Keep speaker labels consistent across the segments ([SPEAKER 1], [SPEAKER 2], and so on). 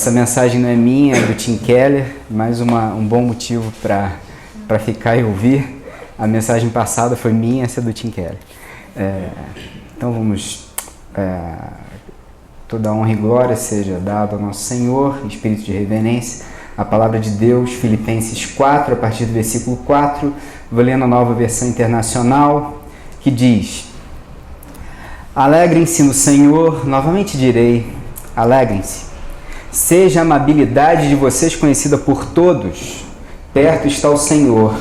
[SPEAKER 1] Essa mensagem não é minha, é do Tim Keller, mais um bom motivo para ficar e ouvir. A mensagem passada foi minha, essa é do Tim Keller. Então vamos, toda honra e glória seja dada ao nosso Senhor, espírito de reverência. A palavra de Deus, Filipenses 4, a partir do versículo 4, vou ler na Nova Versão Internacional, que diz: Alegrem-se no Senhor, novamente direi, alegrem-se. Seja a amabilidade de vocês conhecida por todos. Perto está o Senhor.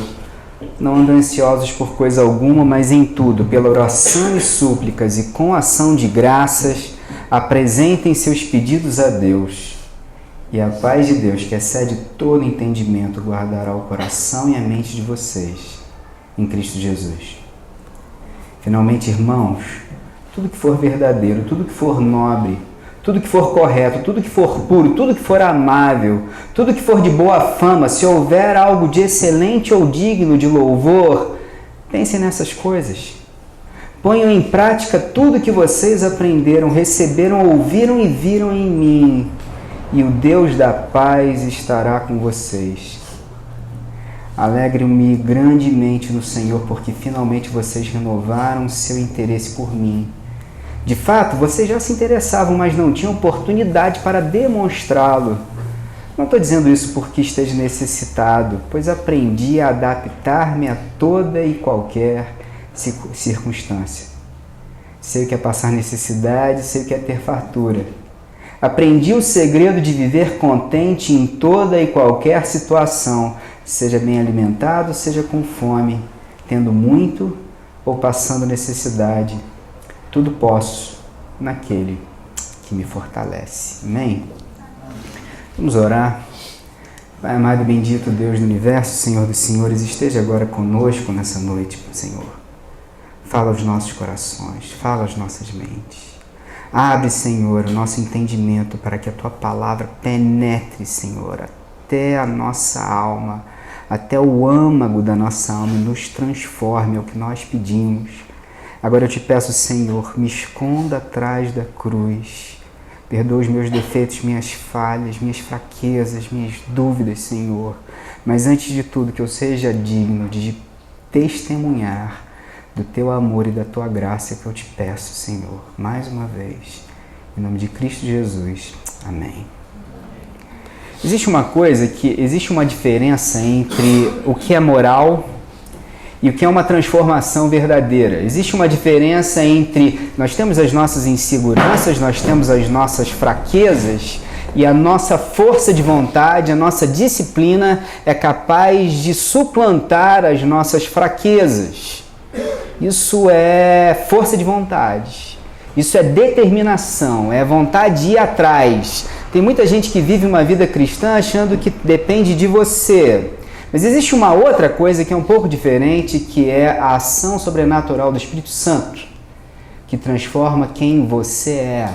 [SPEAKER 1] Não andem ansiosos por coisa alguma, mas em tudo, pela oração e súplicas e com ação de graças, apresentem seus pedidos a Deus. E a paz de Deus, que excede todo entendimento, guardará o coração e a mente de vocês, em Cristo Jesus. Finalmente, irmãos, tudo que for verdadeiro, tudo que for nobre, tudo que for correto, tudo que for puro, tudo que for amável, tudo que for de boa fama, se houver algo de excelente ou digno de louvor, pensem nessas coisas. Ponham em prática tudo que vocês aprenderam, receberam, ouviram e viram em mim, e o Deus da paz estará com vocês. Alegre-me grandemente no Senhor, porque finalmente vocês renovaram seu interesse por mim. De fato, vocês já se interessavam, mas não tinham oportunidade para demonstrá-lo. Não estou dizendo isso porque esteja necessitado, pois aprendi a adaptar-me a toda e qualquer circunstância. Sei o que é passar necessidade, sei o que é ter fartura. Aprendi o segredo de viver contente em toda e qualquer situação, seja bem alimentado, seja com fome, tendo muito ou passando necessidade. Tudo posso naquele que me fortalece. Amém? Vamos orar. Pai amado e bendito Deus do universo, Senhor dos senhores, esteja agora conosco nessa noite, Senhor. Fala aos nossos corações, fala às nossas mentes. Abre, Senhor, o nosso entendimento para que a Tua palavra penetre, Senhor, até a nossa alma, até o âmago da nossa alma e nos transforme, é o que nós pedimos. Agora eu te peço, Senhor, me esconda atrás da cruz. Perdoa os meus defeitos, minhas falhas, minhas fraquezas, minhas dúvidas, Senhor. Mas antes de tudo, que eu seja digno de testemunhar do Teu amor e da Tua graça, que eu te peço, Senhor, mais uma vez. Em nome de Cristo Jesus. Amém. Existe uma diferença entre o que é moral e o que é uma transformação verdadeira. Existe uma diferença entre nós temos as nossas inseguranças, nós temos as nossas fraquezas e a nossa força de vontade, a nossa disciplina é capaz de suplantar as nossas fraquezas. Isso é força de vontade. Isso é determinação, é vontade de ir atrás. Tem muita gente que vive uma vida cristã achando que depende de você. Mas existe uma outra coisa que é um pouco diferente, que é a ação sobrenatural do Espírito Santo, que transforma quem você é,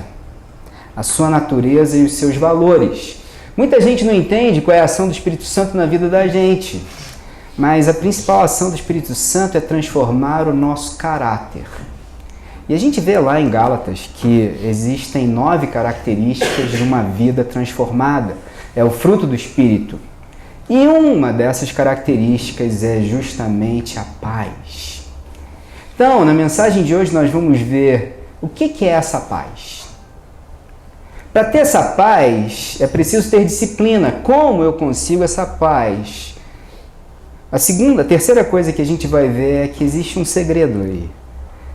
[SPEAKER 1] a sua natureza e os seus valores. Muita gente não entende qual é a ação do Espírito Santo na vida da gente, mas a principal ação do Espírito Santo é transformar o nosso caráter. E a gente vê lá em Gálatas que existem 9 características de uma vida transformada. É o fruto do Espírito. E uma dessas características é justamente a paz. Então, na mensagem de hoje nós vamos ver o que é essa paz. Para ter essa paz é preciso ter disciplina. Como eu consigo essa paz? A terceira coisa que a gente vai ver é que existe um segredo aí,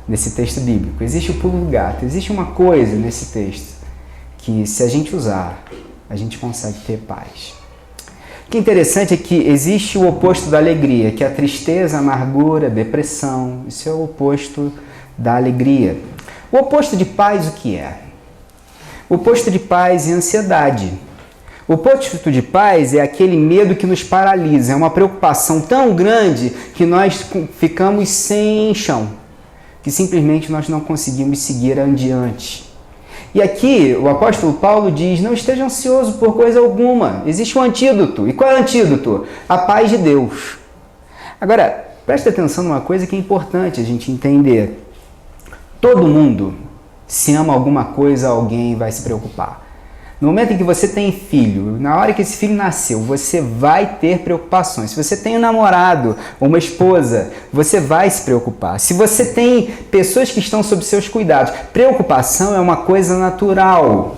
[SPEAKER 1] nesse texto bíblico. Existe o pulo do gato, existe uma coisa nesse texto que, se a gente usar, a gente consegue ter paz. O que é interessante é que existe o oposto da alegria, que é a tristeza, a amargura, a depressão. Isso é o oposto da alegria. O oposto de paz, o que é? O oposto de paz é ansiedade. O oposto de paz é aquele medo que nos paralisa, é uma preocupação tão grande que nós ficamos sem chão, que simplesmente nós não conseguimos seguir adiante. E aqui o apóstolo Paulo diz, não esteja ansioso por coisa alguma, existe um antídoto. E qual é o antídoto? A paz de Deus. Agora, preste atenção numa coisa que é importante a gente entender. Todo mundo, se ama alguma coisa, alguém vai se preocupar. No momento em que você tem filho, na hora que esse filho nasceu, você vai ter preocupações. Se você tem um namorado ou uma esposa, você vai se preocupar. Se você tem pessoas que estão sob seus cuidados, preocupação é uma coisa natural.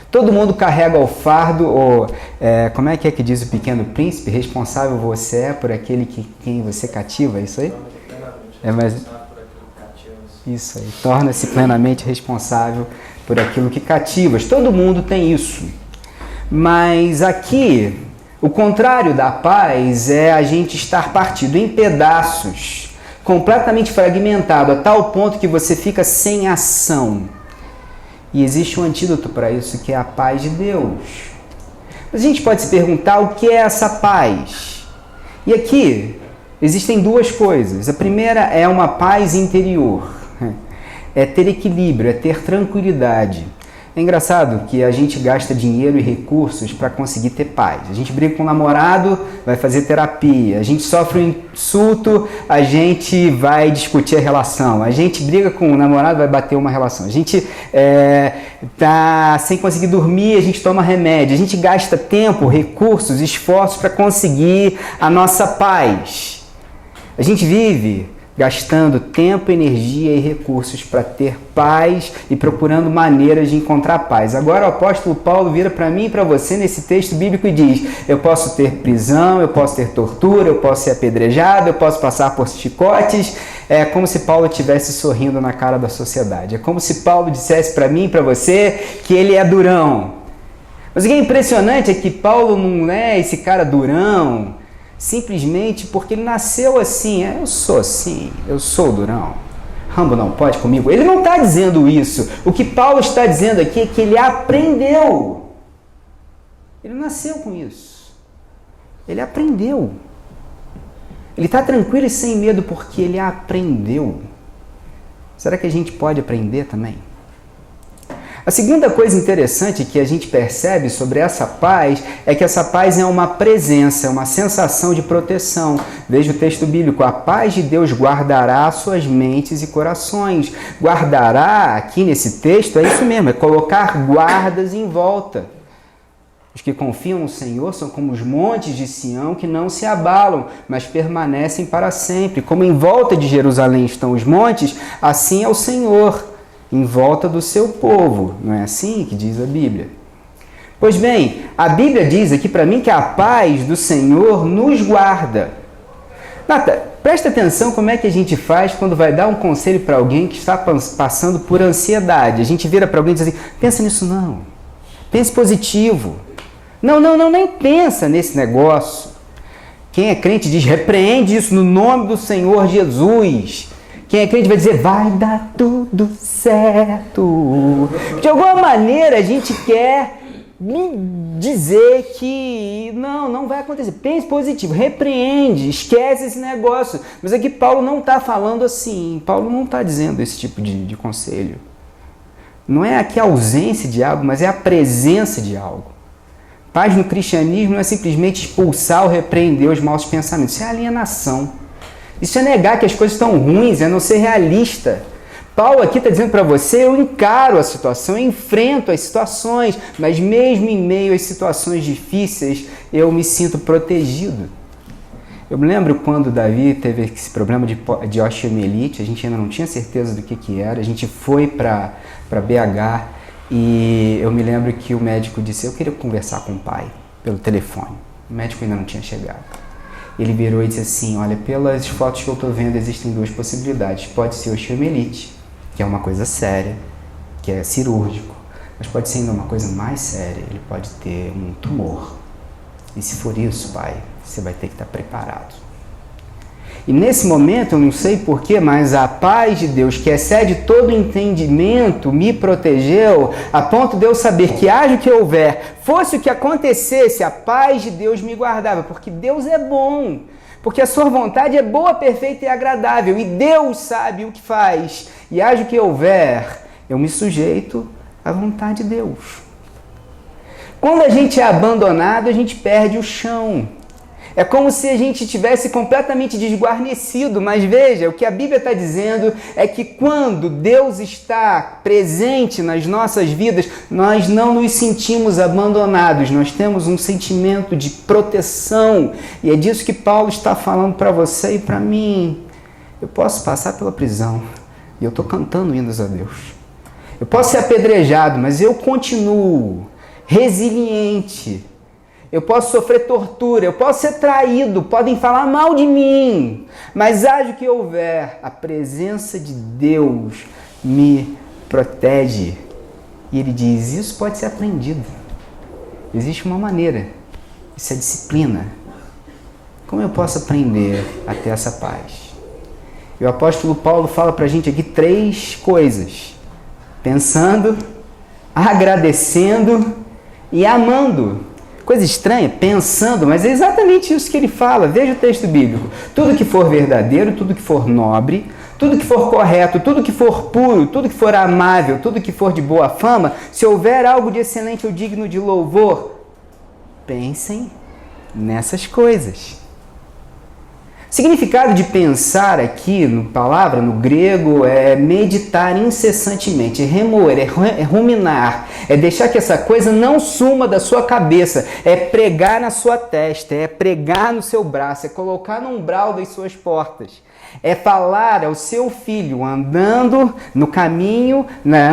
[SPEAKER 1] Todo mundo carrega o fardo, ou como é que diz o Pequeno Príncipe? Responsável você é por aquele quem você cativa, é isso aí? Isso aí, torna-se plenamente responsável por aquilo que cativas. Todo mundo tem isso. Mas aqui, o contrário da paz é a gente estar partido em pedaços, completamente fragmentado, a tal ponto que você fica sem ação. E existe um antídoto para isso, que é a paz de Deus. Mas a gente pode se perguntar o que é essa paz. E aqui existem duas coisas. A primeira é uma paz interior. É ter equilíbrio, é ter tranquilidade. É engraçado que a gente gasta dinheiro e recursos para conseguir ter paz. A gente briga com o namorado, vai fazer terapia. A gente sofre um insulto, a gente vai discutir a relação. A gente briga com o namorado, vai bater uma relação. A gente tá sem conseguir dormir, a gente toma remédio. A gente gasta tempo, recursos, esforços para conseguir a nossa paz. A gente vive gastando tempo, energia e recursos para ter paz e procurando maneiras de encontrar paz. Agora o apóstolo Paulo vira para mim e para você nesse texto bíblico e diz: eu posso ter prisão, eu posso ter tortura, eu posso ser apedrejado, eu posso passar por chicotes. É como se Paulo estivesse sorrindo na cara da sociedade. É como se Paulo dissesse para mim e para você que ele é durão. Mas o que é impressionante é que Paulo não é esse cara durão simplesmente porque ele nasceu assim. Eu sou assim, eu sou durão. Rambo não pode comigo. Ele não está dizendo isso. O que Paulo está dizendo aqui é que ele aprendeu. Ele nasceu com isso. Ele aprendeu. Ele está tranquilo e sem medo porque ele aprendeu. Será que a gente pode aprender também? A segunda coisa interessante que a gente percebe sobre essa paz é que essa paz é uma presença, é uma sensação de proteção. Veja o texto bíblico: a paz de Deus guardará suas mentes e corações. Guardará, aqui nesse texto, é isso mesmo, é colocar guardas em volta. Os que confiam no Senhor são como os montes de Sião que não se abalam, mas permanecem para sempre. Como em volta de Jerusalém estão os montes, assim é o Senhor em volta do seu povo. Não é assim que diz a Bíblia? Pois bem, a Bíblia diz aqui para mim que a paz do Senhor nos guarda. Nata, presta atenção como é que a gente faz quando vai dar um conselho para alguém que está passando por ansiedade. A gente vira para alguém e diz assim: pensa nisso não. Pense positivo. Não, nem pensa nesse negócio. Quem é crente diz: repreende isso no nome do Senhor Jesus. Quem é crente vai dizer: vai dar tudo certo. De alguma maneira a gente quer dizer que não vai acontecer. Pense positivo, repreende, esquece esse negócio. Mas aqui Paulo não está falando assim. Paulo não está dizendo esse tipo de conselho. Não é aqui a ausência de algo, mas é a presença de algo. Paz no cristianismo não é simplesmente expulsar ou repreender os maus pensamentos. Isso é alienação. Isso é negar que as coisas estão ruins, é não ser realista. Paulo aqui está dizendo para você: eu encaro a situação, eu enfrento as situações, mas mesmo em meio às situações difíceis, eu me sinto protegido. Eu me lembro quando Davi teve esse problema de osteomielite, a gente ainda não tinha certeza do que era, a gente foi para BH e eu me lembro que o médico disse: eu queria conversar com o pai pelo telefone. O médico ainda não tinha chegado. Ele virou e disse assim: olha, pelas fotos que eu estou vendo, existem duas possibilidades. Pode ser osteomielite, que é uma coisa séria, que é cirúrgico, mas pode ser ainda uma coisa mais séria, ele pode ter um tumor. E se for isso, pai, você vai ter que estar preparado. E nesse momento, eu não sei porquê, mas a paz de Deus, que excede todo entendimento, me protegeu a ponto de eu saber que haja o que houver, fosse o que acontecesse, a paz de Deus me guardava, porque Deus é bom, porque a sua vontade é boa, perfeita e agradável, e Deus sabe o que faz, e haja o que houver, eu me sujeito à vontade de Deus. Quando a gente é abandonado, a gente perde o chão. É como se a gente tivesse completamente desguarnecido, mas veja, o que a Bíblia está dizendo é que quando Deus está presente nas nossas vidas, nós não nos sentimos abandonados, nós temos um sentimento de proteção, e é disso que Paulo está falando para você e para mim. Eu posso passar pela prisão e eu estou cantando hinos a Deus. Eu posso ser apedrejado, mas eu continuo resiliente. Eu posso sofrer tortura, eu posso ser traído, podem falar mal de mim, mas haja o que houver, a presença de Deus me protege. E ele diz, isso pode ser aprendido. Existe uma maneira, isso é disciplina. Como eu posso aprender a ter essa paz? E o apóstolo Paulo fala para a gente aqui 3 coisas. Pensando, agradecendo e amando. Coisa estranha, pensando, mas é exatamente isso que ele fala. Veja o texto bíblico. Tudo que for verdadeiro, tudo que for nobre, tudo que for correto, tudo que for puro, tudo que for amável, tudo que for de boa fama, se houver algo de excelente ou digno de louvor, pensem nessas coisas. O significado de pensar aqui, no palavra, no grego, é meditar incessantemente, é remoer, é ruminar, é deixar que essa coisa não suma da sua cabeça, é pregar na sua testa, é pregar no seu braço, é colocar no umbral das suas portas. É falar ao seu filho andando no caminho,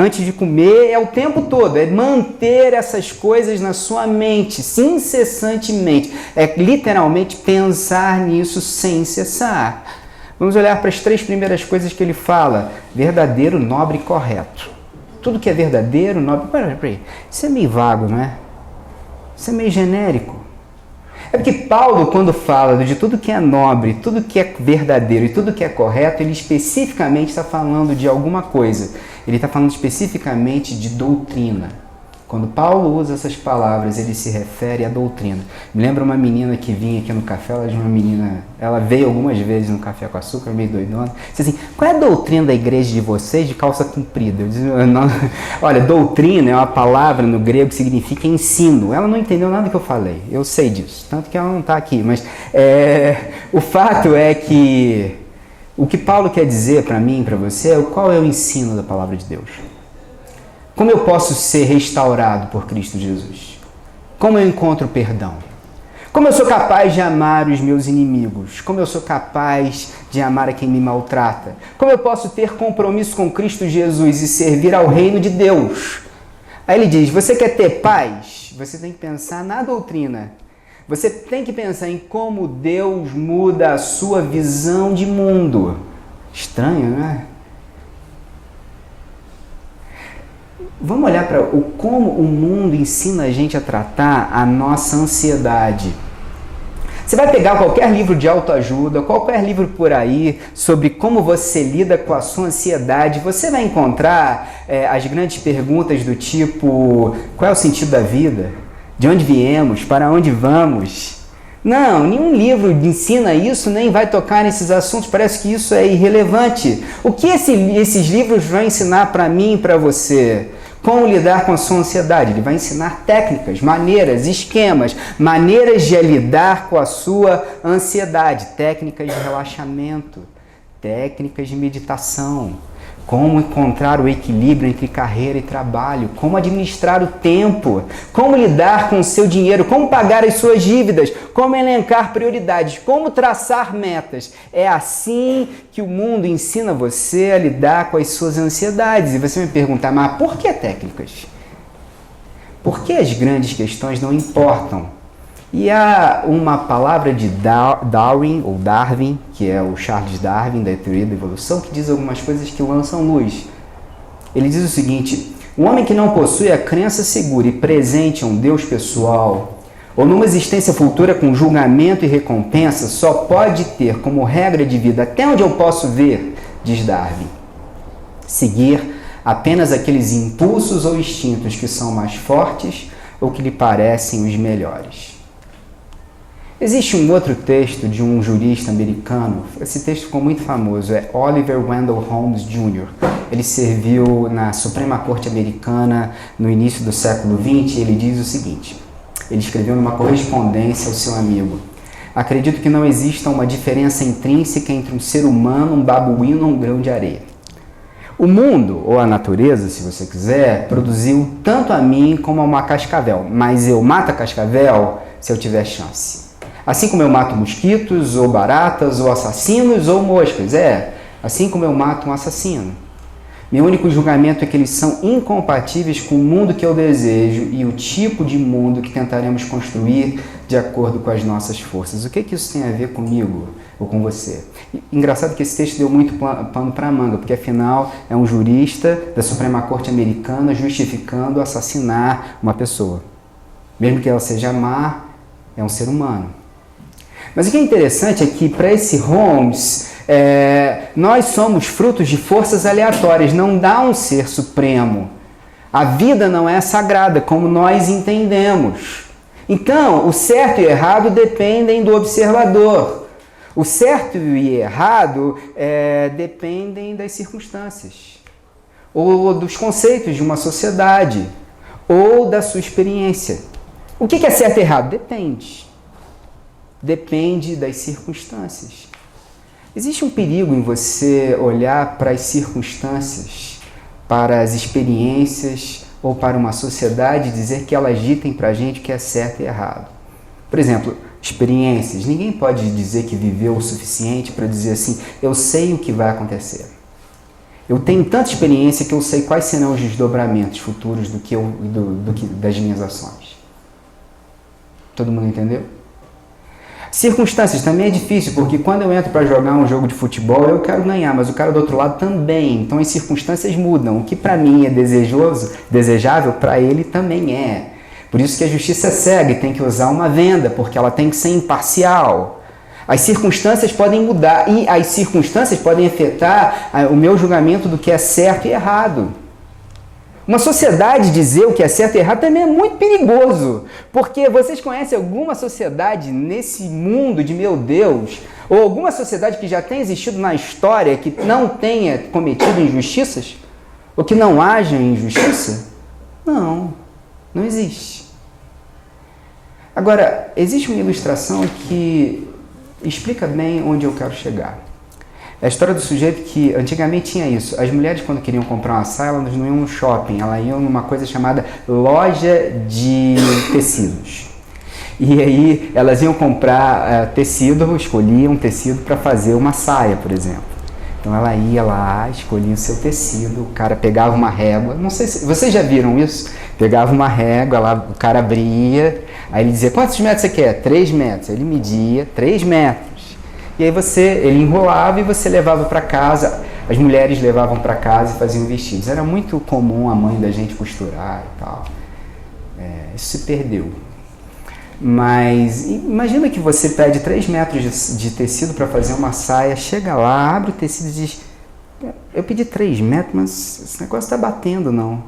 [SPEAKER 1] antes de comer, é o tempo todo. É manter essas coisas na sua mente, incessantemente. É literalmente pensar nisso sem cessar. Vamos olhar para as 3 primeiras coisas que ele fala. Verdadeiro, nobre e correto. Tudo que é verdadeiro, nobre... Peraí. Isso é meio vago, não é? Isso é meio genérico. É porque Paulo, quando fala de tudo que é nobre, tudo que é verdadeiro e tudo que é correto, ele especificamente está falando de alguma coisa. Ele está falando especificamente de doutrina. Quando Paulo usa essas palavras, ele se refere à doutrina. Me lembra uma menina que vinha aqui no café, ela veio algumas vezes no Café com Açúcar, meio doidona. Disse assim, qual é a doutrina da igreja de vocês de calça comprida? Eu disse, não. Olha, doutrina é uma palavra no grego que significa ensino. Ela não entendeu nada que eu falei, eu sei disso, tanto que ela não está aqui. Mas o fato é que o que Paulo quer dizer para mim e para você é qual é o ensino da palavra de Deus. Como eu posso ser restaurado por Cristo Jesus? Como eu encontro perdão? Como eu sou capaz de amar os meus inimigos? Como eu sou capaz de amar a quem me maltrata? Como eu posso ter compromisso com Cristo Jesus e servir ao reino de Deus? Aí ele diz, você quer ter paz? Você tem que pensar na doutrina. Você tem que pensar em como Deus muda a sua visão de mundo. Estranho, não é? Vamos olhar para como o mundo ensina a gente a tratar a nossa ansiedade. Você vai pegar qualquer livro de autoajuda, qualquer livro por aí sobre como você lida com a sua ansiedade, você vai encontrar as grandes perguntas do tipo, qual é o sentido da vida? De onde viemos? Para onde vamos? Não, nenhum livro ensina isso, nem vai tocar nesses assuntos, parece que isso é irrelevante. O que esses livros vão ensinar para mim e para você? Como lidar com a sua ansiedade? Ele vai ensinar técnicas, maneiras, esquemas, maneiras de lidar com a sua ansiedade, técnicas de relaxamento, técnicas de meditação, como encontrar o equilíbrio entre carreira e trabalho, como administrar o tempo, como lidar com o seu dinheiro, como pagar as suas dívidas, como elencar prioridades, como traçar metas. É assim que o mundo ensina você a lidar com as suas ansiedades. E você me perguntar, mas por que técnicas? Por que as grandes questões não importam? E há uma palavra de Darwin, que é o Charles Darwin, da teoria da evolução, que diz algumas coisas que lançam luz. Ele diz o seguinte, o homem que não possui a crença segura e presente a um Deus pessoal, ou numa existência futura com julgamento e recompensa, só pode ter como regra de vida, até onde eu posso ver, diz Darwin, seguir apenas aqueles impulsos ou instintos que são mais fortes ou que lhe parecem os melhores. Existe um outro texto de um jurista americano, esse texto ficou muito famoso, é Oliver Wendell Holmes Jr. Ele serviu na Suprema Corte Americana no início do século XX e ele diz o seguinte, ele escreveu numa correspondência ao seu amigo, acredito que não exista uma diferença intrínseca entre um ser humano, um babuíno ou um grão de areia. O mundo, ou a natureza, se você quiser, produziu tanto a mim como a uma cascavel, mas eu mato a cascavel se eu tiver chance. Assim como eu mato mosquitos, ou baratas, ou assassinos, ou moscas. Assim como eu mato um assassino. Meu único julgamento é que eles são incompatíveis com o mundo que eu desejo e o tipo de mundo que tentaremos construir de acordo com as nossas forças. O que isso tem a ver comigo ou com você? Engraçado que esse texto deu muito pano para manga, porque afinal é um jurista da Suprema Corte Americana justificando assassinar uma pessoa. Mesmo que ela seja má, é um ser humano. Mas o que é interessante é que para esse Holmes, nós somos frutos de forças aleatórias, não dá um ser supremo. A vida não é sagrada, como nós entendemos. Então, o certo e o errado dependem do observador. O certo e o errado dependem das circunstâncias, ou dos conceitos de uma sociedade, ou da sua experiência. O que é certo e errado? Depende das circunstâncias. Existe um perigo em você olhar para as circunstâncias, para as experiências ou para uma sociedade e dizer que elas ditem para a gente o que é certo e errado. Por exemplo, experiências. Ninguém pode dizer que viveu o suficiente para dizer assim, eu sei o que vai acontecer. Eu tenho tanta experiência que eu sei quais serão os desdobramentos futuros das minhas ações. Todo mundo entendeu? Circunstâncias também é difícil, porque quando eu entro para jogar um jogo de futebol, eu quero ganhar, mas o cara do outro lado também. Então as circunstâncias mudam. O que para mim é desejável, para ele também é. Por isso que a justiça é cega e tem que usar uma venda, porque ela tem que ser imparcial. As circunstâncias podem mudar e as circunstâncias podem afetar o meu julgamento do que é certo e errado. Uma sociedade dizer o que é certo e errado também é muito perigoso, porque vocês conhecem alguma sociedade nesse mundo de meu Deus, ou alguma sociedade que já tenha existido na história que não tenha cometido injustiças? Ou que não haja injustiça? Não existe. Agora, existe uma ilustração que explica bem onde eu quero chegar. É a história do sujeito que antigamente tinha isso. As mulheres, quando queriam comprar uma saia, elas não iam no shopping, elas iam numa coisa chamada loja de tecidos. E aí elas iam comprar tecido, escolhiam um tecido para fazer uma saia, por exemplo. Então ela ia lá, escolhia o seu tecido, o cara pegava uma régua, não sei se vocês já viram isso, pegava uma régua, lá, o cara abria, aí ele dizia, quantos metros você quer? 3 metros. Ele media 3 metros. E aí ele enrolava e você levava para casa, as mulheres levavam para casa e faziam vestidos. Era muito comum a mãe da gente costurar e tal. Isso se perdeu. Mas imagina que você pede 3 metros de tecido para fazer uma saia, chega lá, abre o tecido e diz, eu pedi 3 metros, mas esse negócio está batendo, não.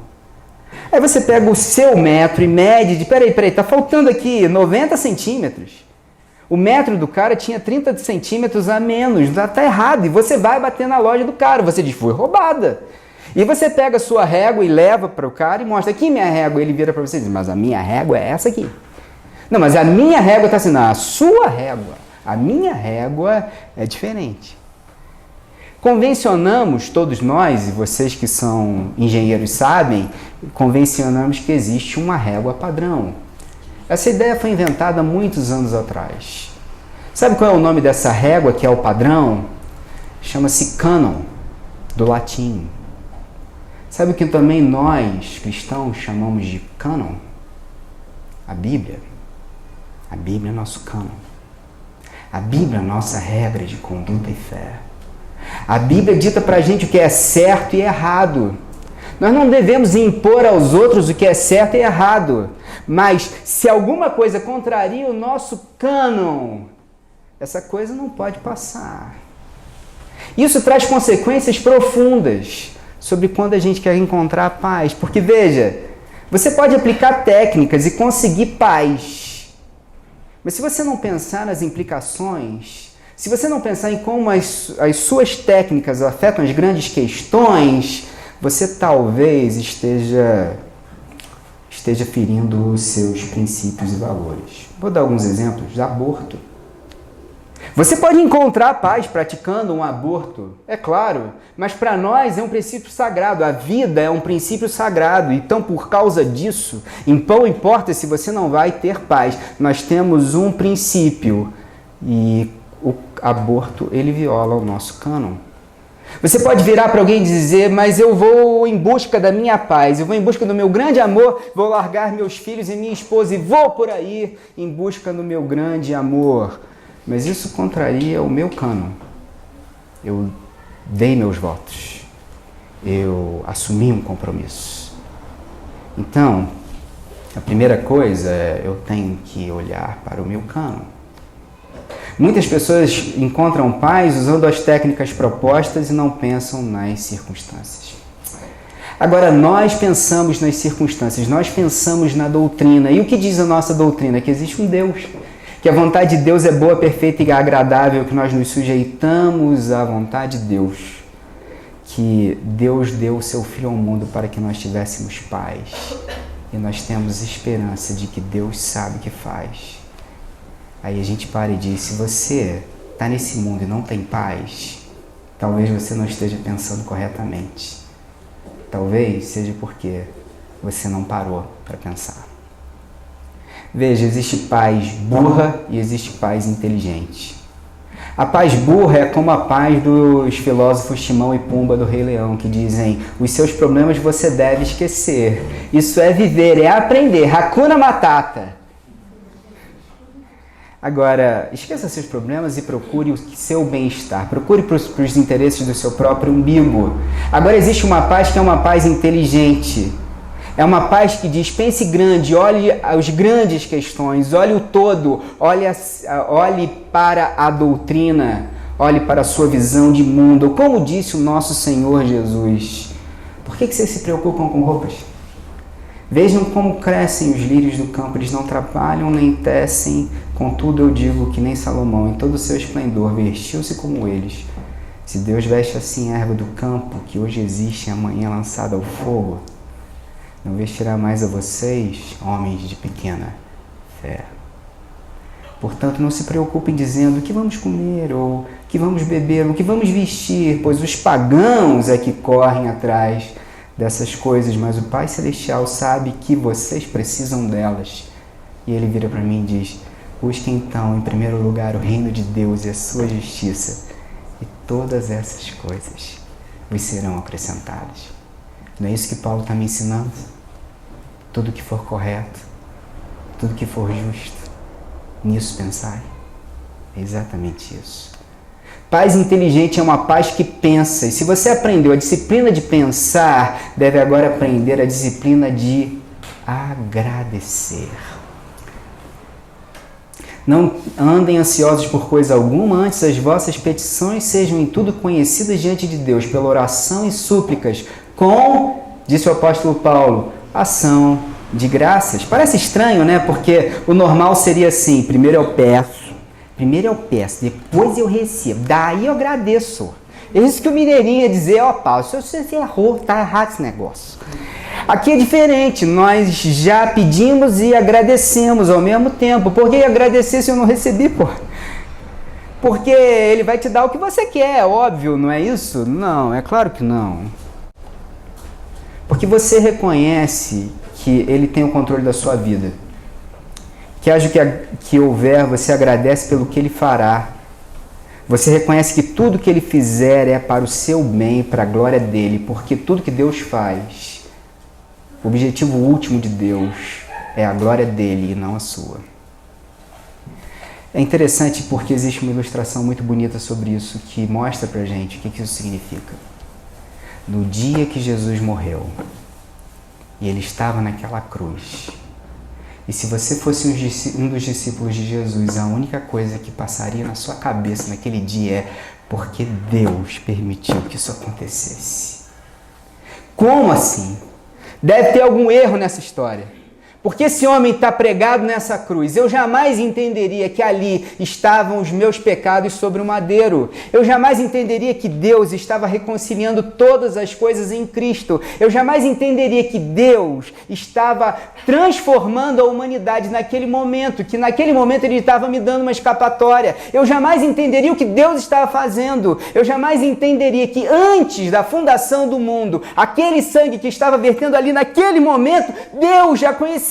[SPEAKER 1] Aí você pega o seu metro e mede, peraí, tá faltando aqui 90 centímetros. O metro do cara tinha 30 centímetros a menos, tá errado. E você vai bater na loja do cara, você diz, foi roubada. E você pega a sua régua e leva para o cara e mostra, aqui minha régua. Ele vira para você e diz, mas a minha régua é essa aqui. Não, mas a minha régua está assim, não, a sua régua. A minha régua é diferente. Convencionamos, todos nós, e vocês que são engenheiros sabem, convencionamos que existe uma régua padrão. Essa ideia foi inventada há muitos anos atrás. Sabe qual é o nome dessa régua que é o padrão? Chama-se cânon, do latim. Sabe o que também nós, cristãos, chamamos de cânon? A Bíblia. A Bíblia é nosso cânon. A Bíblia é a nossa regra de conduta e fé. A Bíblia dita pra gente o que é certo e errado. Nós não devemos impor aos outros o que é certo e errado. Mas se alguma coisa contraria o nosso cânon, essa coisa não pode passar. Isso traz consequências profundas sobre quando a gente quer encontrar paz. Porque, veja, você pode aplicar técnicas e conseguir paz. Mas se você não pensar nas implicações, se você não pensar em como as suas técnicas afetam as grandes questões, você talvez esteja ferindo os seus princípios e valores. Vou dar alguns exemplos de aborto. Você pode encontrar paz praticando um aborto, é claro, mas para nós é um princípio sagrado, a vida é um princípio sagrado, então por causa disso, não importa se você não vai ter paz, nós temos um princípio e o aborto ele viola o nosso cânon. Você pode virar para alguém e dizer, mas eu vou em busca da minha paz, eu vou em busca do meu grande amor, vou largar meus filhos e minha esposa e vou por aí em busca do meu grande amor. Mas isso contraria o meu cânon. Eu dei meus votos. Eu assumi um compromisso. Então, a primeira coisa é eu tenho que olhar para o meu cânon. Muitas pessoas encontram paz usando as técnicas propostas e não pensam nas circunstâncias. Agora, nós pensamos nas circunstâncias, nós pensamos na doutrina. E o que diz a nossa doutrina? Que existe um Deus. Que a vontade de Deus é boa, perfeita e agradável, que nós nos sujeitamos à vontade de Deus. Que Deus deu o seu Filho ao mundo para que nós tivéssemos paz. E nós temos esperança de que Deus sabe o que faz. Aí a gente para e diz, se você está nesse mundo e não tem paz, talvez você não esteja pensando corretamente. Talvez seja porque você não parou para pensar. Veja, existe paz burra e existe paz inteligente. A paz burra é como a paz dos filósofos Timão e Pumba do Rei Leão, que dizem, os seus problemas você deve esquecer. Isso é viver, é aprender. Hakuna Matata. Agora, esqueça seus problemas e procure o seu bem-estar. Procure para os interesses do seu próprio umbigo. Agora existe uma paz que é uma paz inteligente. É uma paz que diz, pense grande, olhe as grandes questões, olhe o todo, olhe para a doutrina, olhe para a sua visão de mundo. Como disse o nosso Senhor Jesus, por que vocês se preocupam com roupas? Vejam como crescem os lírios do campo, eles não trabalham nem tecem, contudo eu digo que nem Salomão, em todo o seu esplendor, vestiu-se como eles. Se Deus veste assim a erva do campo, que hoje existe e amanhã é lançada ao fogo, não vestirá mais a vocês, homens de pequena fé. Portanto, não se preocupem dizendo o que vamos comer, ou o que vamos beber, ou o que vamos vestir, pois os pagãos é que correm atrás dessas coisas, mas o Pai Celestial sabe que vocês precisam delas. E ele vira para mim e diz, busque então em primeiro lugar o reino de Deus e a sua justiça, e todas essas coisas vos serão acrescentadas. Não é isso que Paulo está me ensinando? Tudo que for correto, tudo que for justo, nisso pensai. É exatamente isso. Paz inteligente é uma paz que pensa. E se você aprendeu a disciplina de pensar, deve agora aprender a disciplina de agradecer. Não andem ansiosos por coisa alguma, antes as vossas petições sejam em tudo conhecidas diante de Deus, pela oração e súplicas, com, disse o apóstolo Paulo, ação de graças. Parece estranho, né? Porque o normal seria assim, primeiro eu peço, depois eu recebo, daí eu agradeço. É isso que o mineirinho ia dizer, ó Paulo, se você errou, tá errado esse negócio. Aqui é diferente, nós já pedimos e agradecemos ao mesmo tempo. Por que agradecer se eu não recebi, pô? Porque ele vai te dar o que você quer, óbvio, não é isso? Não, é claro que não. Porque você reconhece que ele tem o controle da sua vida. Que haja que houver, você agradece pelo que ele fará. Você reconhece que tudo que ele fizer é para o seu bem, para a glória dele, porque tudo que Deus faz, o objetivo último de Deus é a glória dele e não a sua. É interessante porque existe uma ilustração muito bonita sobre isso que mostra pra gente o que isso significa. No dia que Jesus morreu, e ele estava naquela cruz, e se você fosse um dos discípulos de Jesus, a única coisa que passaria na sua cabeça naquele dia é porque Deus permitiu que isso acontecesse. Como assim? Deve ter algum erro nessa história. Porque esse homem está pregado nessa cruz. Eu jamais entenderia que ali estavam os meus pecados sobre o madeiro. Eu jamais entenderia que Deus estava reconciliando todas as coisas em Cristo. Eu jamais entenderia que Deus estava transformando a humanidade naquele momento, que naquele momento Ele estava me dando uma escapatória. Eu jamais entenderia o que Deus estava fazendo. Eu jamais entenderia que antes da fundação do mundo, aquele sangue que estava vertendo ali naquele momento, Deus já conhecia.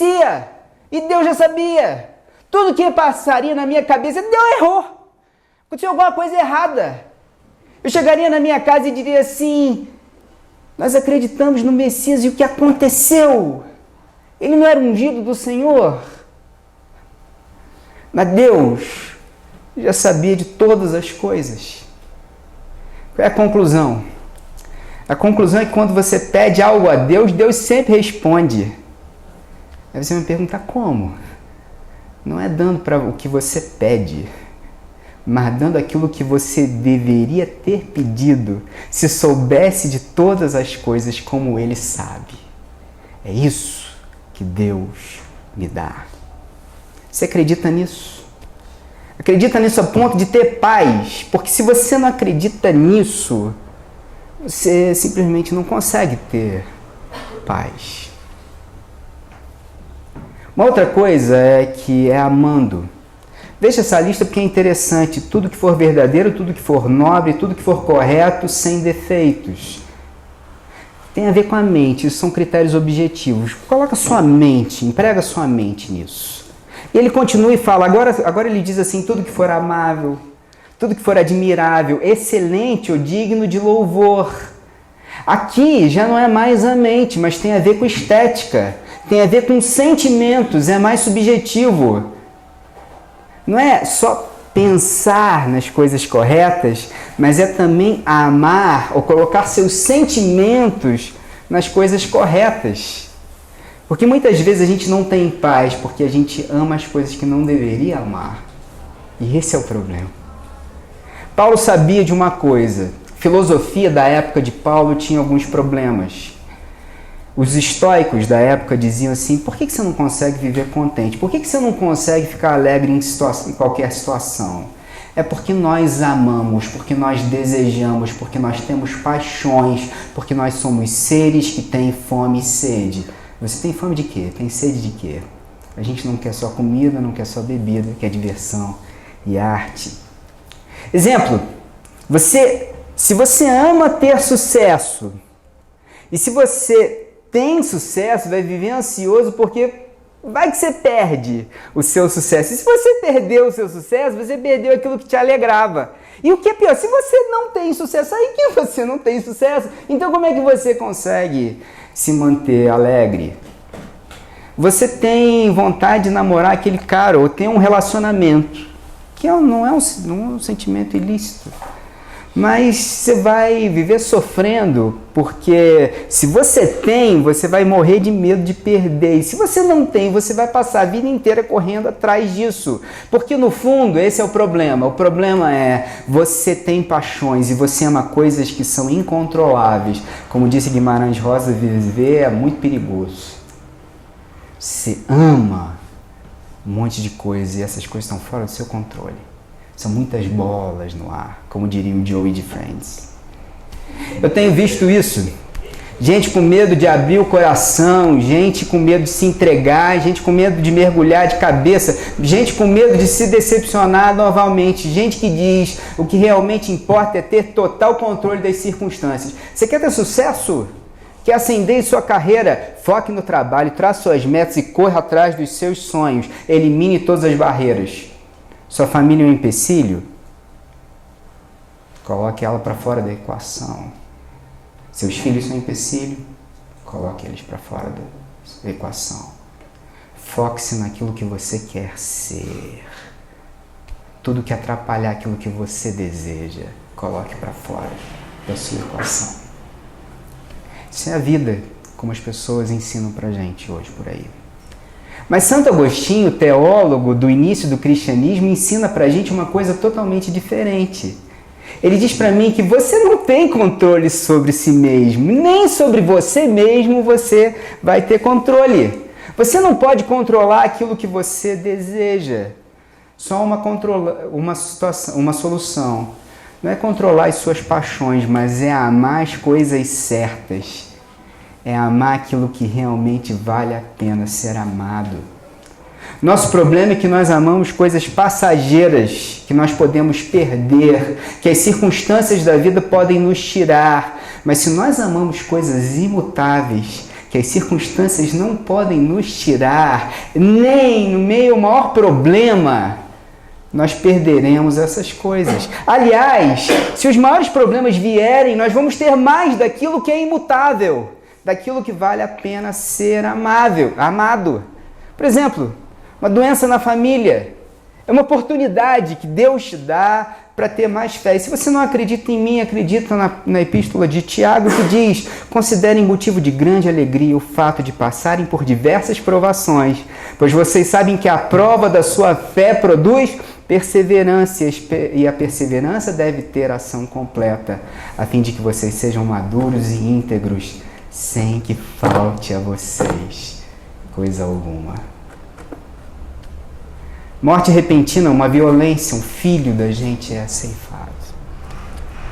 [SPEAKER 1] E Deus já sabia. Tudo que passaria na minha cabeça, Deus errou. Aconteceu alguma coisa errada. Eu chegaria na minha casa e diria assim: nós acreditamos no Messias e o que aconteceu? Ele não era ungido do Senhor? Mas Deus já sabia de todas as coisas. Qual é a conclusão? A conclusão é que quando você pede algo a Deus, Deus sempre responde. Aí você me pergunta como? Não é dando para o que você pede, mas dando aquilo que você deveria ter pedido, se soubesse de todas as coisas como Ele sabe. É isso que Deus me dá. Você acredita nisso? Acredita nisso a ponto de ter paz? Porque se você não acredita nisso, você simplesmente não consegue ter paz. Uma outra coisa é que é amando. Deixa essa lista porque é interessante. Tudo que for verdadeiro, tudo que for nobre, tudo que for correto, sem defeitos. Tem a ver com a mente, isso são critérios objetivos. Coloca sua mente, emprega sua mente nisso. E ele continua e fala, agora ele diz assim, tudo que for amável, tudo que for admirável, excelente ou digno de louvor. Aqui já não é mais a mente, mas tem a ver com estética. Tem a ver com sentimentos, é mais subjetivo. Não é só pensar nas coisas corretas, mas é também amar ou colocar seus sentimentos nas coisas corretas. Porque muitas vezes a gente não tem paz porque a gente ama as coisas que não deveria amar. E esse é o problema. Paulo sabia de uma coisa. A filosofia da época de Paulo tinha alguns problemas. Os estoicos da época diziam assim, por que você não consegue viver contente? Por que você não consegue ficar alegre em qualquer situação? É porque nós amamos, porque nós desejamos, porque nós temos paixões, porque nós somos seres que têm fome e sede. Você tem fome de quê? Tem sede de quê? A gente não quer só comida, não quer só bebida, quer diversão e arte. Exemplo, se você ama ter sucesso, e se você tem sucesso, vai viver ansioso porque vai que você perde o seu sucesso. E se você perdeu o seu sucesso, você perdeu aquilo que te alegrava. E o que é pior, se você não tem sucesso, aí que você não tem sucesso, então como é que você consegue se manter alegre? Você tem vontade de namorar aquele cara ou tem um relacionamento, que não é um sentimento ilícito. Mas você vai viver sofrendo, porque se você tem, você vai morrer de medo de perder. E se você não tem, você vai passar a vida inteira correndo atrás disso. Porque no fundo, esse é o problema. O problema é, você tem paixões e você ama coisas que são incontroláveis. Como disse Guimarães Rosa, viver é muito perigoso. Você ama um monte de coisas e essas coisas estão fora do seu controle. São muitas bolas no ar, como diria o Joey de Friends. Eu tenho visto isso. Gente com medo de abrir o coração, gente com medo de se entregar, gente com medo de mergulhar de cabeça, gente com medo de se decepcionar novamente, gente que diz o que realmente importa é ter total controle das circunstâncias. Você quer ter sucesso? Quer ascender em sua carreira? Foque no trabalho, trace suas metas e corra atrás dos seus sonhos. Elimine todas as barreiras. Sua família é um empecilho? Coloque ela para fora da equação. Seus filhos são um empecilho? Coloque eles para fora da equação. Foque-se naquilo que você quer ser. Tudo que atrapalhar aquilo que você deseja, coloque para fora da sua equação. Isso é a vida, como as pessoas ensinam pra gente hoje por aí. Mas Santo Agostinho, teólogo do início do cristianismo, ensina pra gente uma coisa totalmente diferente. Ele diz pra mim que você não tem controle sobre si mesmo, nem sobre você mesmo você vai ter controle. Você não pode controlar aquilo que você deseja. Só uma solução. Não é controlar as suas paixões, mas é amar as coisas certas. É amar aquilo que realmente vale a pena ser amado. Nosso problema é que nós amamos coisas passageiras, que nós podemos perder, que as circunstâncias da vida podem nos tirar. Mas se nós amamos coisas imutáveis, que as circunstâncias não podem nos tirar, nem no meio do maior problema, nós perderemos essas coisas. Aliás, se os maiores problemas vierem, nós vamos ter mais daquilo que é imutável, daquilo que vale a pena ser amado. Por exemplo, uma doença na família é uma oportunidade que Deus te dá para ter mais fé. E se você não acredita em mim, acredita na epístola de Tiago, que diz: considerem motivo de grande alegria o fato de passarem por diversas provações, pois vocês sabem que a prova da sua fé produz perseverança, e a perseverança deve ter ação completa, a fim de que vocês sejam maduros e íntegros, sem que falte a vocês coisa alguma. Morte repentina, uma violência, um filho da gente é ceifado.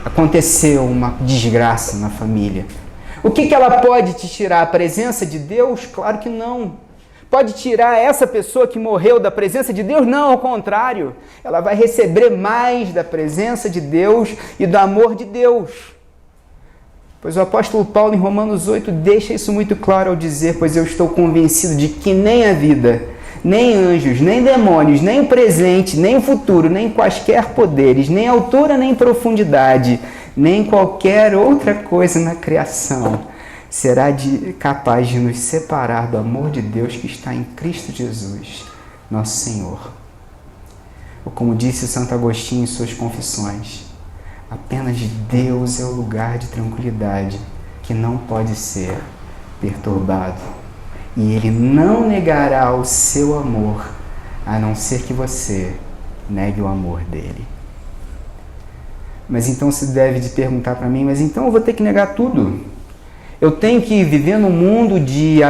[SPEAKER 1] Aconteceu uma desgraça na família. O que ela pode te tirar? A presença de Deus? Claro que não. Pode tirar essa pessoa que morreu da presença de Deus? Não, ao contrário. Ela vai receber mais da presença de Deus e do amor de Deus. Pois o apóstolo Paulo, em Romanos 8, deixa isso muito claro ao dizer: pois eu estou convencido de que nem a vida, nem anjos, nem demônios, nem o presente, nem o futuro, nem quaisquer poderes, nem altura, nem profundidade, nem qualquer outra coisa na criação será capaz de nos separar do amor de Deus que está em Cristo Jesus, nosso Senhor. Ou como disse Santo Agostinho em suas Confissões, apenas Deus é o lugar de tranquilidade que não pode ser perturbado. E Ele não negará o seu amor, a não ser que você negue o amor dEle. Mas então você deve de perguntar para mim: mas então eu vou ter que negar tudo? Eu tenho que viver num mundo de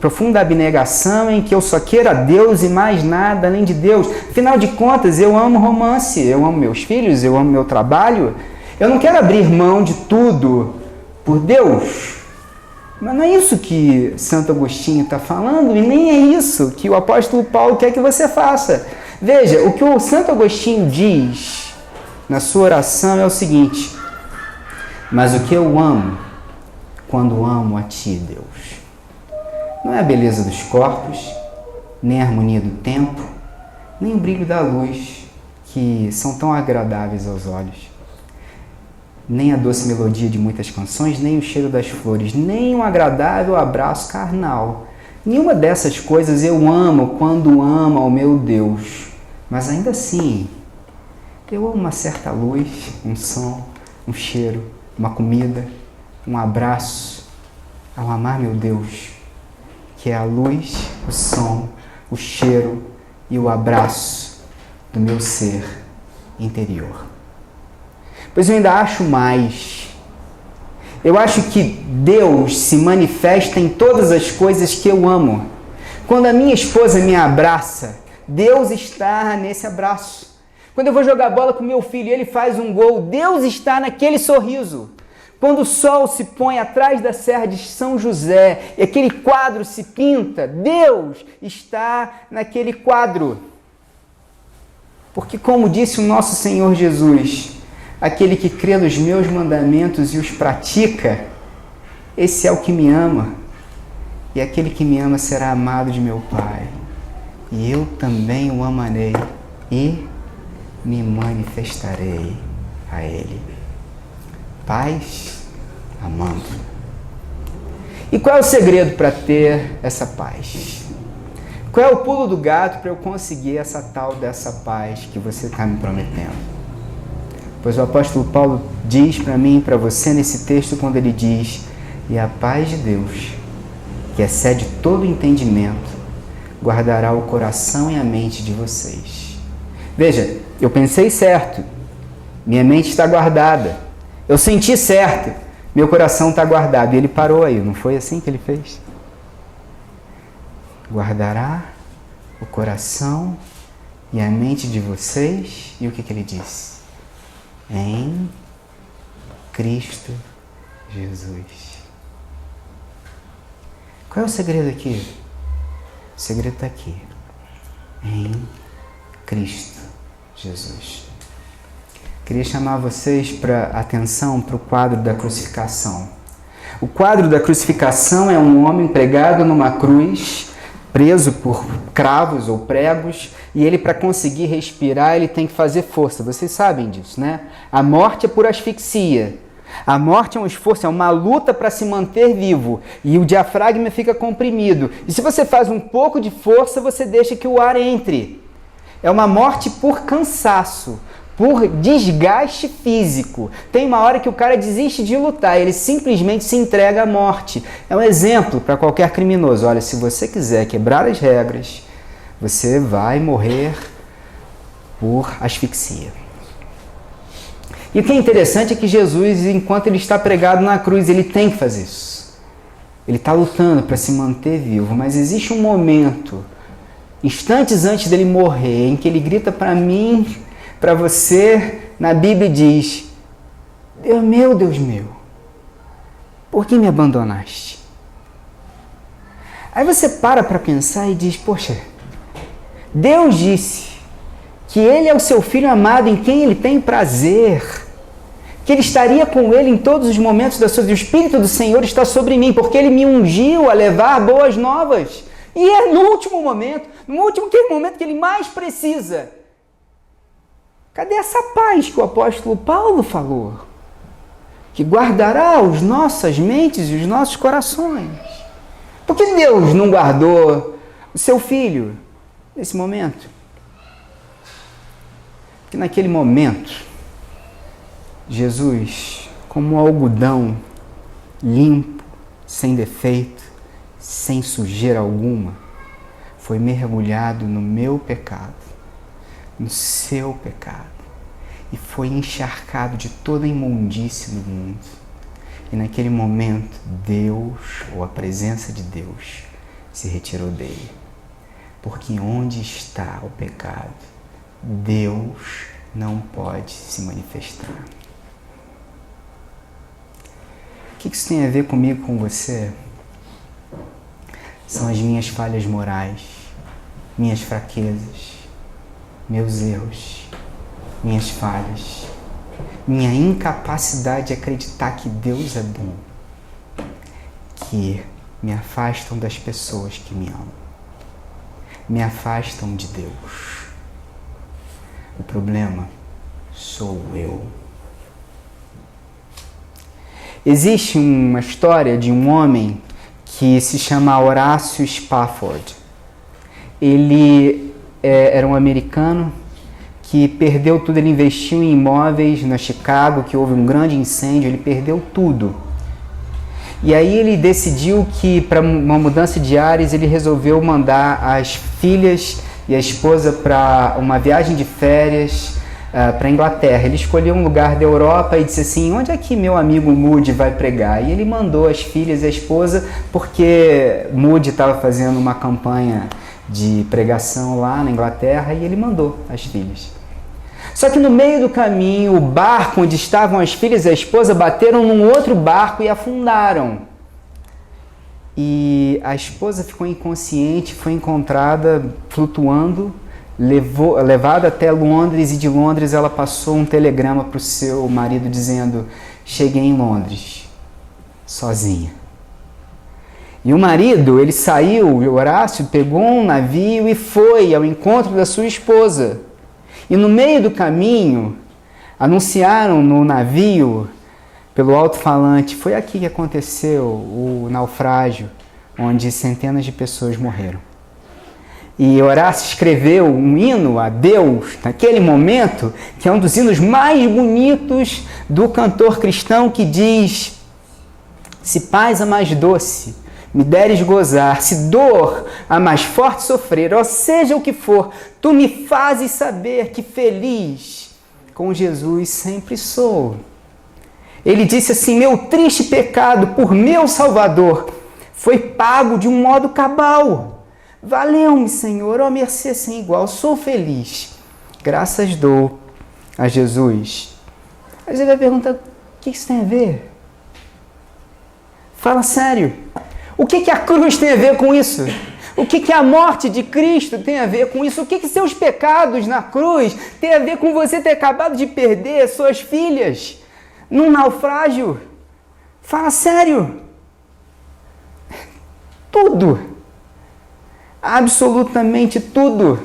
[SPEAKER 1] profunda abnegação em que eu só queira Deus e mais nada além de Deus? Afinal de contas, eu amo romance, eu amo meus filhos, eu amo meu trabalho. Eu não quero abrir mão de tudo por Deus. Mas não é isso que Santo Agostinho está falando, e nem é isso que o apóstolo Paulo quer que você faça. Veja, o que o Santo Agostinho diz na sua oração é o seguinte: mas o que eu amo, quando amo a Ti, Deus, não é a beleza dos corpos, nem a harmonia do tempo, nem o brilho da luz, que são tão agradáveis aos olhos, nem a doce melodia de muitas canções, nem o cheiro das flores, nem um agradável abraço carnal. Nenhuma dessas coisas eu amo quando amo ao meu Deus. Mas ainda assim, eu amo uma certa luz, um som, um cheiro, uma comida, um abraço, ao amar meu Deus, que é a luz, o som, o cheiro e o abraço do meu ser interior. Pois eu ainda acho mais. Eu acho que Deus se manifesta em todas as coisas que eu amo. Quando a minha esposa me abraça, Deus está nesse abraço. Quando eu vou jogar bola com meu filho e ele faz um gol, Deus está naquele sorriso. Quando o sol se põe atrás da Serra de São José e aquele quadro se pinta, Deus está naquele quadro. Porque, como disse o nosso Senhor Jesus, aquele que crê nos meus mandamentos e os pratica, esse é o que me ama. E aquele que me ama será amado de meu Pai. E eu também o amarei e me manifestarei a Ele. Paz, amando. E qual é o segredo para ter essa paz? Qual é o pulo do gato para eu conseguir essa tal dessa paz que você está me prometendo? Pois o apóstolo Paulo diz para mim e para você nesse texto, quando ele diz: e a paz de Deus, que excede todo entendimento, guardará o coração e a mente de vocês. Veja, eu pensei certo, minha mente está guardada. Eu senti certo, meu coração está guardado. E ele parou aí, não foi assim que ele fez? guardará o coração e a mente de vocês. E o que ele disse? Em Cristo Jesus. Qual é o segredo aqui? O segredo está aqui. Em Cristo Jesus. Queria chamar vocês para atenção para o quadro da crucificação. O quadro da crucificação é um homem pregado numa cruz, preso por cravos ou pregos, e ele, para conseguir respirar, ele tem que fazer força. Vocês sabem disso, né? A morte é por asfixia. A morte é um esforço, é uma luta para se manter vivo. E o diafragma fica comprimido. E se você faz um pouco de força, você deixa que o ar entre. É uma morte por cansaço, por desgaste físico. Tem uma hora que o cara desiste de lutar, ele simplesmente se entrega à morte. É um exemplo para qualquer criminoso. Olha, se você quiser quebrar as regras, você vai morrer por asfixia. E o que é interessante é que Jesus, enquanto ele está pregado na cruz, ele tem que fazer isso. Ele está lutando para se manter vivo, mas existe um momento, instantes antes dele morrer, em que ele grita para mim, para você, na Bíblia diz: Deus meu, por que me abandonaste? Aí você para pensar e diz: poxa, Deus disse que Ele é o seu Filho amado em quem Ele tem prazer, que Ele estaria com Ele em todos os momentos da sua vida. O Espírito do Senhor está sobre mim, porque Ele me ungiu a levar boas novas. E é no último momento, aquele momento que Ele mais precisa. Cadê essa paz que o apóstolo Paulo falou? Que guardará as nossas mentes e os nossos corações. Por que Deus não guardou o seu Filho nesse momento? Porque naquele momento, Jesus, como um algodão limpo, sem defeito, sem sujeira alguma, foi mergulhado no meu pecado, no seu pecado, e foi encharcado de toda a imundície do mundo. E naquele momento, Deus, ou a presença de Deus, se retirou dele. Porque onde está o pecado, Deus não pode se manifestar. O que isso tem a ver comigo, com você? São as minhas falhas morais, minhas fraquezas, meus erros, minhas falhas, minha incapacidade de acreditar que Deus é bom, que me afastam das pessoas que me amam, me afastam de Deus. O problema sou eu. Existe uma história de um homem que se chama Horácio Spafford. Ele era um americano que perdeu tudo. Ele investiu em imóveis na Chicago, que houve um grande incêndio, ele perdeu tudo. E aí ele decidiu que, para uma mudança de ares, ele resolveu mandar as filhas e a esposa para uma viagem de férias para a Inglaterra. Ele escolheu um lugar da Europa e disse assim: onde é que meu amigo Moody vai pregar? E ele mandou as filhas e a esposa, porque Moody estava fazendo uma campanha de pregação lá na Inglaterra, e ele mandou as filhas. Só que no meio do caminho, o barco onde estavam as filhas e a esposa bateram num outro barco e afundaram. E a esposa ficou inconsciente, foi encontrada flutuando, levada até Londres, e de Londres ela passou um telegrama para o seu marido dizendo: cheguei em Londres, sozinha. E o marido, ele saiu, o Horácio pegou um navio e foi ao encontro da sua esposa. E no meio do caminho, anunciaram no navio, pelo alto-falante: foi aqui que aconteceu o naufrágio, onde centenas de pessoas morreram. E Horácio escreveu um hino a Deus, naquele momento, que é um dos hinos mais bonitos do cantor cristão, que diz: se paz a mais doce me deres gozar, se dor a mais forte sofrer, ou seja o que for, tu me fazes saber que feliz com Jesus sempre sou. Ele disse assim: meu triste pecado por meu Salvador foi pago de um modo cabal, Valeu-me, Senhor, ó mercê sem igual, sou feliz. Graças dou a Jesus. Aí você vai perguntar, o que isso tem a ver? Fala sério. O que a cruz tem a ver com isso? O que a morte de Cristo tem a ver com isso? O que seus pecados na cruz tem a ver com você ter acabado de perder suas filhas num naufrágio? Fala sério. Tudo. Absolutamente tudo.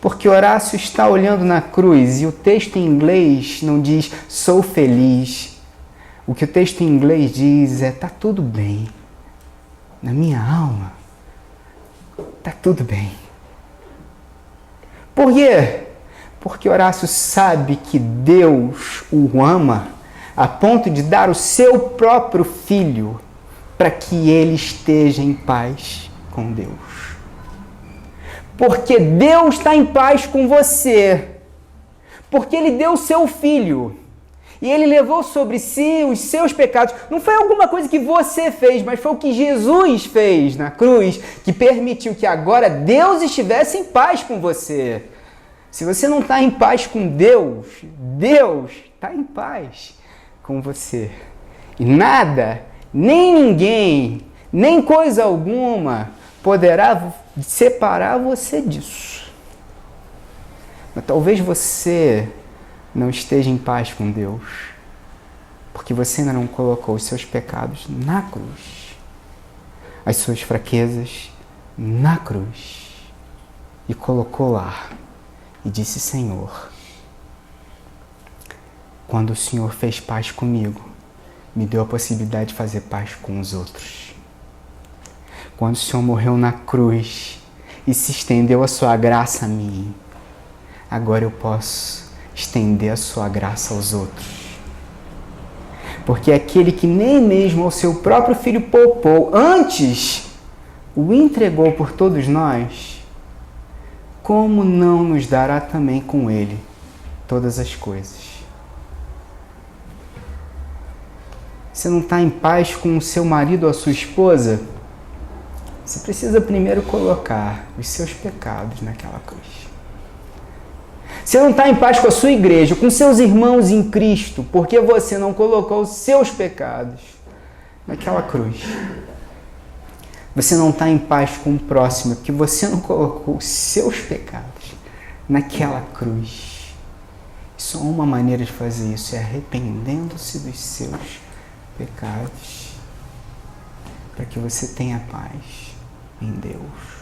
[SPEAKER 1] Porque Horácio está olhando na cruz e o texto em inglês não diz sou feliz. O que o texto em inglês diz é tá tudo bem. Na minha alma, tá tudo bem. Por quê? Porque Horácio sabe que Deus o ama a ponto de dar o seu próprio filho para que ele esteja em paz com Deus. Porque Deus está em paz com você. Porque Ele deu o seu filho. E Ele levou sobre si os seus pecados. Não foi alguma coisa que você fez, mas foi o que Jesus fez na cruz, que permitiu que agora Deus estivesse em paz com você. Se você não está em paz com Deus, Deus está em paz com você. E nada, nem ninguém, nem coisa alguma poderá separar você disso. Mas talvez você não esteja em paz com Deus, porque você ainda não colocou os seus pecados na cruz, as suas fraquezas na cruz, e colocou lá, e disse: Senhor, quando o Senhor fez paz comigo, me deu a possibilidade de fazer paz com os outros. Quando o Senhor morreu na cruz e se estendeu a sua graça a mim, agora eu posso estender a sua graça aos outros. Porque aquele que nem mesmo ao seu próprio filho poupou, antes o entregou por todos nós, como não nos dará também com ele todas as coisas? Você não está em paz com o seu marido ou a sua esposa? Você precisa primeiro colocar os seus pecados naquela cruz. Você não está em paz com a sua igreja, com seus irmãos em Cristo, porque você não colocou os seus pecados naquela cruz. Você não está em paz com o próximo, porque você não colocou os seus pecados naquela cruz. Só uma maneira de fazer isso é arrependendo-se dos seus pecados, para que você tenha paz em Deus.